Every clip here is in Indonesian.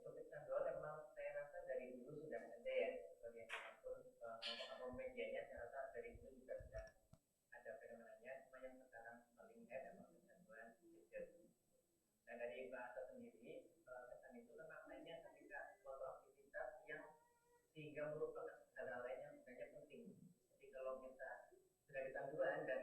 Untuk kecanduan memang saya rasa dari dulu sudah ada ya, bagaimanapun apa medianya saya rasa dari dulu juga sudah ada fenomenanya, cuma yang sekarang paling head memang kecanduan gadget. Dan dari bahasa sendiri, kesan itu kan maknanya ketika suatu aktivitas yang sehingga merupakan hal-hal lain yang sebenarnya penting. Jadi kalau kita sudah kecanduan dan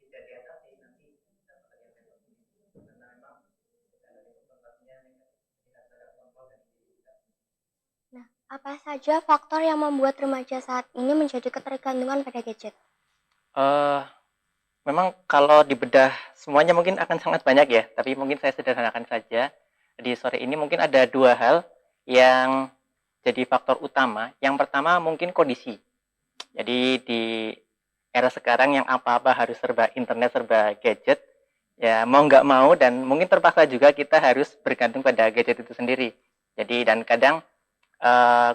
tidak diatasi, nanti kita bakal yang negatif. Karena memang kecanduan itu kontaknya negatif. Kita tidak kontrol dan diri kita. Nah, apa saja faktor yang membuat remaja saat ini menjadi ketergantungan pada gadget? Memang kalau dibedah semuanya mungkin akan sangat banyak ya, tapi mungkin saya sederhanakan saja. Di sore ini mungkin ada dua hal yang jadi faktor utama. Yang pertama mungkin kondisi. Jadi di era sekarang yang apa-apa harus serba internet, serba gadget, ya mau nggak mau dan mungkin terpaksa juga kita harus bergantung pada gadget itu sendiri. Jadi dan kadang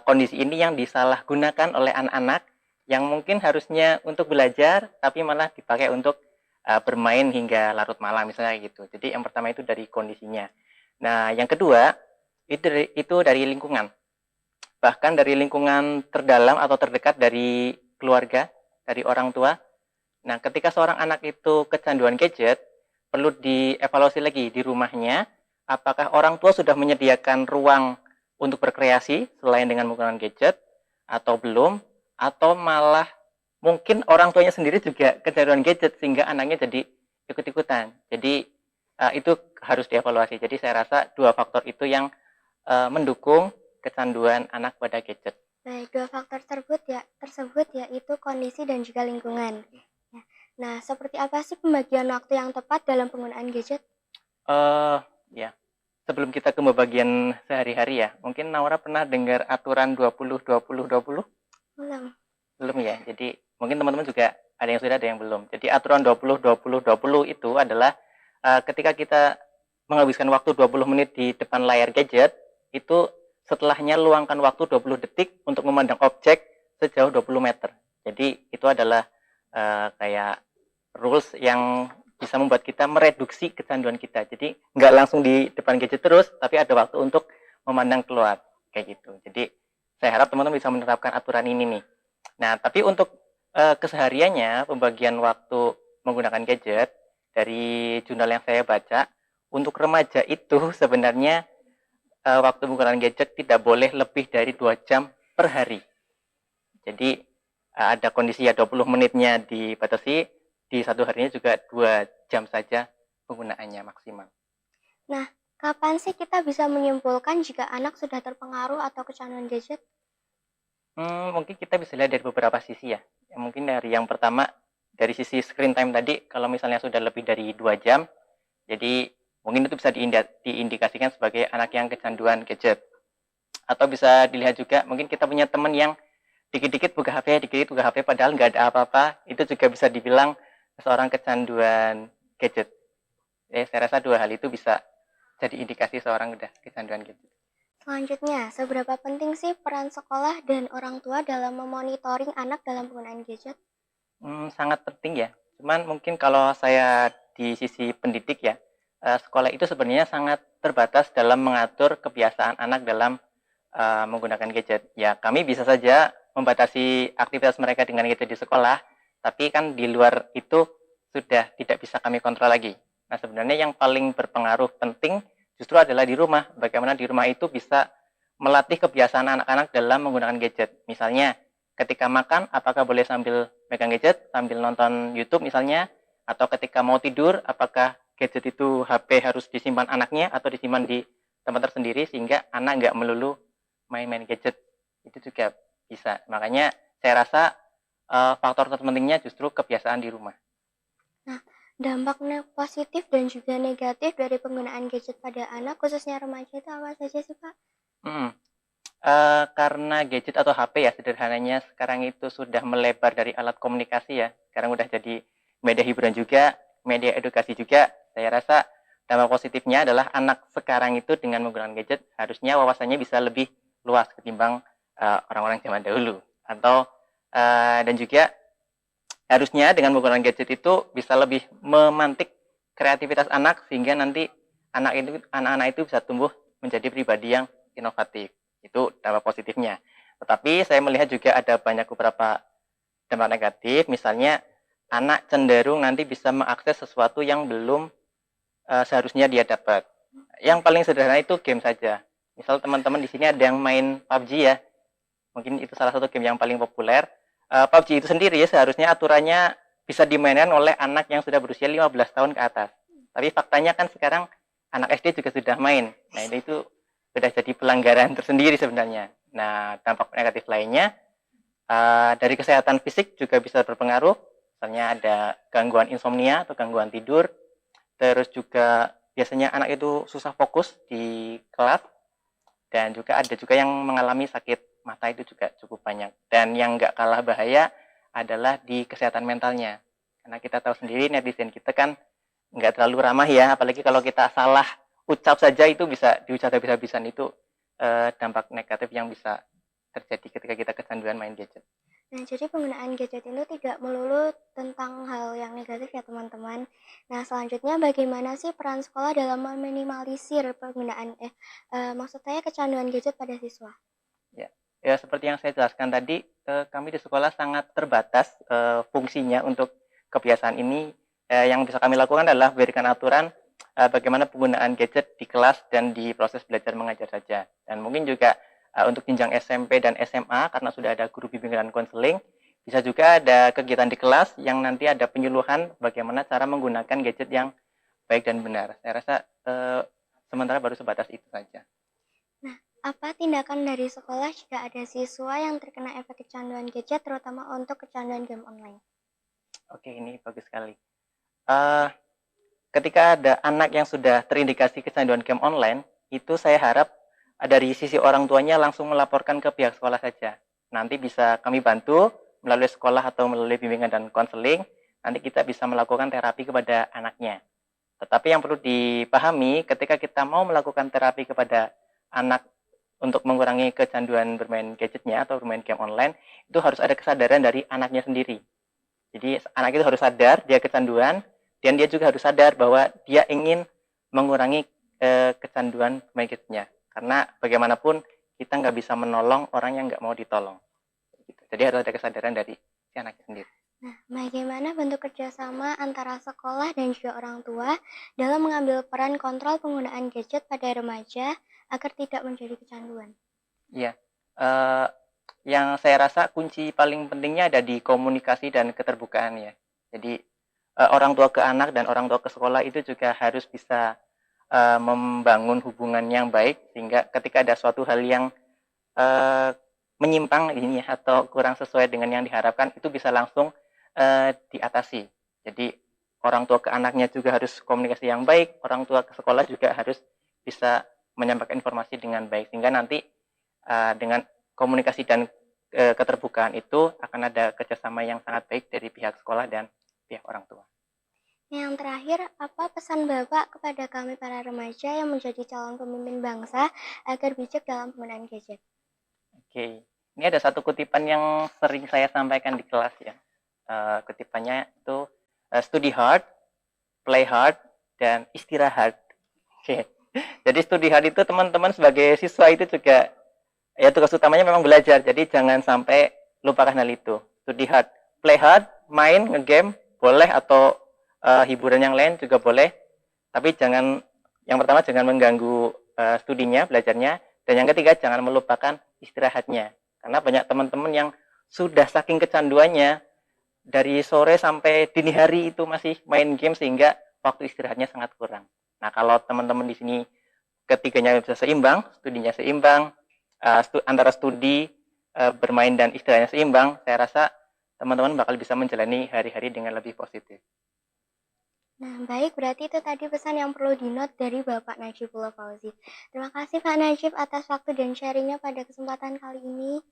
kondisi ini yang disalahgunakan oleh anak-anak yang mungkin harusnya untuk belajar tapi malah dipakai untuk bermain hingga larut malam misalnya gitu. Jadi yang pertama itu dari kondisinya. Nah, yang kedua itu dari lingkungan. Bahkan dari lingkungan terdalam atau terdekat dari keluarga, dari orang tua. Nah, ketika seorang anak itu kecanduan gadget, perlu dievaluasi lagi di rumahnya, apakah orang tua sudah menyediakan ruang untuk berkreasi selain dengan menggunakan gadget atau belum, atau malah mungkin orang tuanya sendiri juga kecanduan gadget sehingga anaknya jadi ikut-ikutan. Jadi itu harus dievaluasi. Jadi saya rasa dua faktor itu yang mendukung kecanduan anak pada gadget. Baik, dua faktor tersebut yaitu kondisi dan juga lingkungan. Nah, seperti apa sih pembagian waktu yang tepat dalam penggunaan gadget? Ya, sebelum kita ke pembagian sehari-hari ya, mungkin Naura pernah dengar aturan 20-20-20? Belum ya. Jadi mungkin teman-teman juga ada yang sudah, ada yang belum. Jadi aturan 20-20-20 itu adalah ketika kita menghabiskan waktu 20 menit di depan layar gadget, itu setelahnya luangkan waktu 20 detik untuk memandang objek sejauh 20 meter. Jadi itu adalah kayak rules yang bisa membuat kita mereduksi kecanduan kita. Jadi nggak langsung di depan gadget terus, tapi ada waktu untuk memandang keluar kayak gitu. Jadi saya harap teman-teman bisa menerapkan aturan ini nih. Nah, tapi untuk kesehariannya pembagian waktu menggunakan gadget dari jurnal yang saya baca, untuk remaja itu sebenarnya waktu menggunakan gadget tidak boleh lebih dari 2 jam per hari. Jadi ada kondisi ya 20 menitnya dibatasi, di satu harinya juga 2 jam saja penggunaannya maksimal. Nah, kapan sih kita bisa menyimpulkan jika anak sudah terpengaruh atau kecanduan gadget? Mungkin kita bisa lihat dari beberapa sisi ya. Mungkin dari yang pertama, dari sisi screen time tadi, kalau misalnya sudah lebih dari 2 jam, jadi mungkin itu bisa diindikasikan sebagai anak yang kecanduan gadget. Atau bisa dilihat juga, mungkin kita punya teman yang dikit-dikit buka HP, dikit-dikit buka HP, padahal nggak ada apa-apa, itu juga bisa dibilang seorang kecanduan gadget. Saya rasa dua hal itu bisa jadi indikasi seorang udah kecanduan gadget. Selanjutnya, seberapa penting sih peran sekolah dan orang tua dalam memonitoring anak dalam penggunaan gadget? Sangat penting ya. Cuman mungkin kalau saya di sisi pendidik ya, sekolah itu sebenarnya sangat terbatas dalam mengatur kebiasaan anak dalam menggunakan gadget. Ya, kami bisa saja membatasi aktivitas mereka dengan gadget di sekolah, tapi kan di luar itu sudah tidak bisa kami kontrol lagi. Nah, sebenarnya yang paling berpengaruh penting justru adalah di rumah. Bagaimana di rumah itu bisa melatih kebiasaan anak-anak dalam menggunakan gadget. Misalnya, ketika makan, apakah boleh sambil megang gadget, sambil nonton YouTube misalnya, atau ketika mau tidur, apakah gadget itu HP harus disimpan anaknya atau disimpan di tempat tersendiri sehingga anak nggak melulu main-main gadget. Itu juga bisa. Makanya saya rasa faktor terpentingnya justru kebiasaan di rumah. Nah, dampak positif dan juga negatif dari penggunaan gadget pada anak, khususnya remaja itu apa saja sih, Pak? Karena gadget atau HP ya sederhananya sekarang itu sudah melebar dari alat komunikasi ya. Sekarang udah jadi media hiburan juga, media edukasi juga. Saya rasa dampak positifnya adalah anak sekarang itu dengan menggunakan gadget harusnya wawasannya bisa lebih luas ketimbang orang-orang zaman dahulu. Atau dan juga harusnya dengan menggunakan gadget itu bisa lebih memantik kreativitas anak sehingga nanti anak-anak itu bisa tumbuh menjadi pribadi yang inovatif. Itu dampak positifnya. Tetapi saya melihat juga ada banyak beberapa dampak negatif. Misalnya anak cenderung nanti bisa mengakses sesuatu yang belum seharusnya dia dapat. Yang paling sederhana itu game saja. Misal teman-teman di sini ada yang main PUBG ya. Mungkin itu salah satu game yang paling populer. PUBG itu sendiri ya seharusnya aturannya bisa dimainkan oleh anak yang sudah berusia 15 tahun ke atas. Tapi faktanya kan sekarang anak SD juga sudah main. Nah, itu sudah jadi pelanggaran tersendiri sebenarnya. Nah, dampak negatif lainnya dari kesehatan fisik juga bisa berpengaruh. Misalnya ada gangguan insomnia atau gangguan tidur. Terus juga biasanya anak itu susah fokus di kelas. Dan juga ada juga yang mengalami sakit mata itu juga cukup banyak. Dan yang nggak kalah bahaya adalah di kesehatan mentalnya. Karena kita tahu sendiri netizen kita kan nggak terlalu ramah ya. Apalagi kalau kita salah ucap saja itu bisa diucap habis-habisan. Itu dampak negatif yang bisa terjadi ketika kita kecanduan main gadget. Nah, jadi penggunaan gadget itu tidak melulu tentang hal yang negatif ya teman-teman. Nah, selanjutnya bagaimana sih peran sekolah dalam meminimalisir penggunaan maksud saya kecanduan gadget pada siswa? Ya seperti yang saya jelaskan tadi, kami di sekolah sangat terbatas fungsinya untuk kebiasaan ini. Yang bisa kami lakukan adalah berikan aturan bagaimana penggunaan gadget di kelas dan di proses belajar mengajar saja. Dan mungkin juga untuk jenjang SMP dan SMA karena sudah ada guru bimbingan dan konseling, bisa juga ada kegiatan di kelas yang nanti ada penyuluhan bagaimana cara menggunakan gadget yang baik dan benar. Saya rasa sementara baru sebatas itu saja. Nah, apa tindakan dari sekolah jika ada siswa yang terkena efek kecanduan gadget, terutama untuk kecanduan game online? Oke, ini bagus sekali. Ketika ada anak yang sudah terindikasi kecanduan game online, itu saya harap dari sisi orang tuanya langsung melaporkan ke pihak sekolah saja. Nanti bisa kami bantu melalui sekolah atau melalui bimbingan dan konseling. Nanti kita bisa melakukan terapi kepada anaknya. Tetapi yang perlu dipahami ketika kita mau melakukan terapi kepada anak untuk mengurangi kecanduan bermain gadgetnya atau bermain game online, itu harus ada kesadaran dari anaknya sendiri. Jadi anak itu harus sadar dia kecanduan, dan dia juga harus sadar bahwa dia ingin mengurangi kecanduan bermain gadgetnya. Karena bagaimanapun kita nggak bisa menolong orang yang nggak mau ditolong. Jadi harus ada kesadaran dari si anaknya sendiri. Nah, bagaimana bentuk kerjasama antara sekolah dan juga orang tua dalam mengambil peran kontrol penggunaan gadget pada remaja agar tidak menjadi kecanduan? Iya, yang saya rasa kunci paling pentingnya ada di komunikasi dan keterbukaan ya. Jadi orang tua ke anak dan orang tua ke sekolah itu juga harus bisa membangun hubungan yang baik sehingga ketika ada suatu hal yang menyimpang ini atau kurang sesuai dengan yang diharapkan itu bisa langsung diatasi. Jadi orang tua ke anaknya juga harus komunikasi yang baik, orang tua ke sekolah juga harus bisa menyampaikan informasi dengan baik sehingga nanti dengan komunikasi dan keterbukaan itu akan ada kerjasama yang sangat baik dari pihak sekolah dan pihak orang tua. Yang terakhir, apa pesan Bapak kepada kami para remaja yang menjadi calon pemimpin bangsa agar bijak dalam penggunaan gadget? Oke, ini ada satu kutipan yang sering saya sampaikan di kelas ya. Kutipannya itu study hard, play hard, dan istirahat. Oke. Jadi study hard itu teman-teman sebagai siswa itu juga ya tugas utamanya memang belajar. Jadi jangan sampai lupakan hal itu. Study hard, play hard, main, ngegame boleh atau hiburan yang lain juga boleh, tapi yang pertama jangan mengganggu studinya, belajarnya, Dan yang ketiga, jangan melupakan istirahatnya. Karena banyak teman-teman yang sudah saking kecanduannya, dari sore sampai dini hari itu masih main game sehingga waktu istirahatnya sangat kurang. Nah, kalau teman-teman di sini ketiganya bisa seimbang, studinya seimbang, antara studi, bermain dan istirahatnya seimbang, saya rasa teman-teman bakal bisa menjalani hari-hari dengan lebih positif. Nah, baik, berarti itu tadi pesan yang perlu di-note dari Bapak Najibullah Fauzi. Terima kasih Pak Najib atas waktu dan sharingnya pada kesempatan kali ini.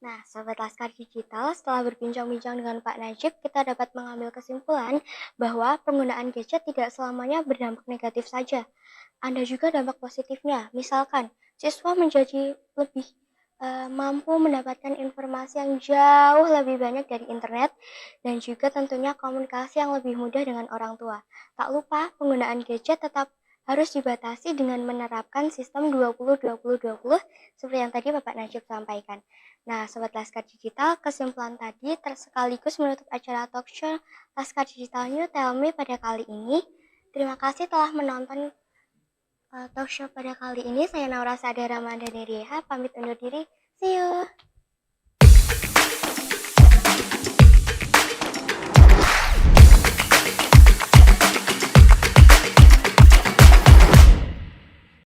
Nah, Sobat Laskar Digital, setelah berbincang-bincang dengan Pak Najib, kita dapat mengambil kesimpulan bahwa penggunaan gadget tidak selamanya berdampak negatif saja. Ada juga dampak positifnya. Misalkan, siswa menjadi lebih mampu mendapatkan informasi yang jauh lebih banyak dari internet dan juga tentunya komunikasi yang lebih mudah dengan orang tua. Tak lupa, penggunaan gadget tetap harus dibatasi dengan menerapkan sistem 20-20-20 seperti yang tadi Bapak Najib sampaikan. Nah, Sobat Laskar Digital, kesimpulan tadi sekaligus menutup acara talk show Laskar Digital New Tell Me pada kali ini. Terima kasih telah menonton talk show pada kali ini. Saya Naura Sadara Mandani Deha, pamit undur diri. See you!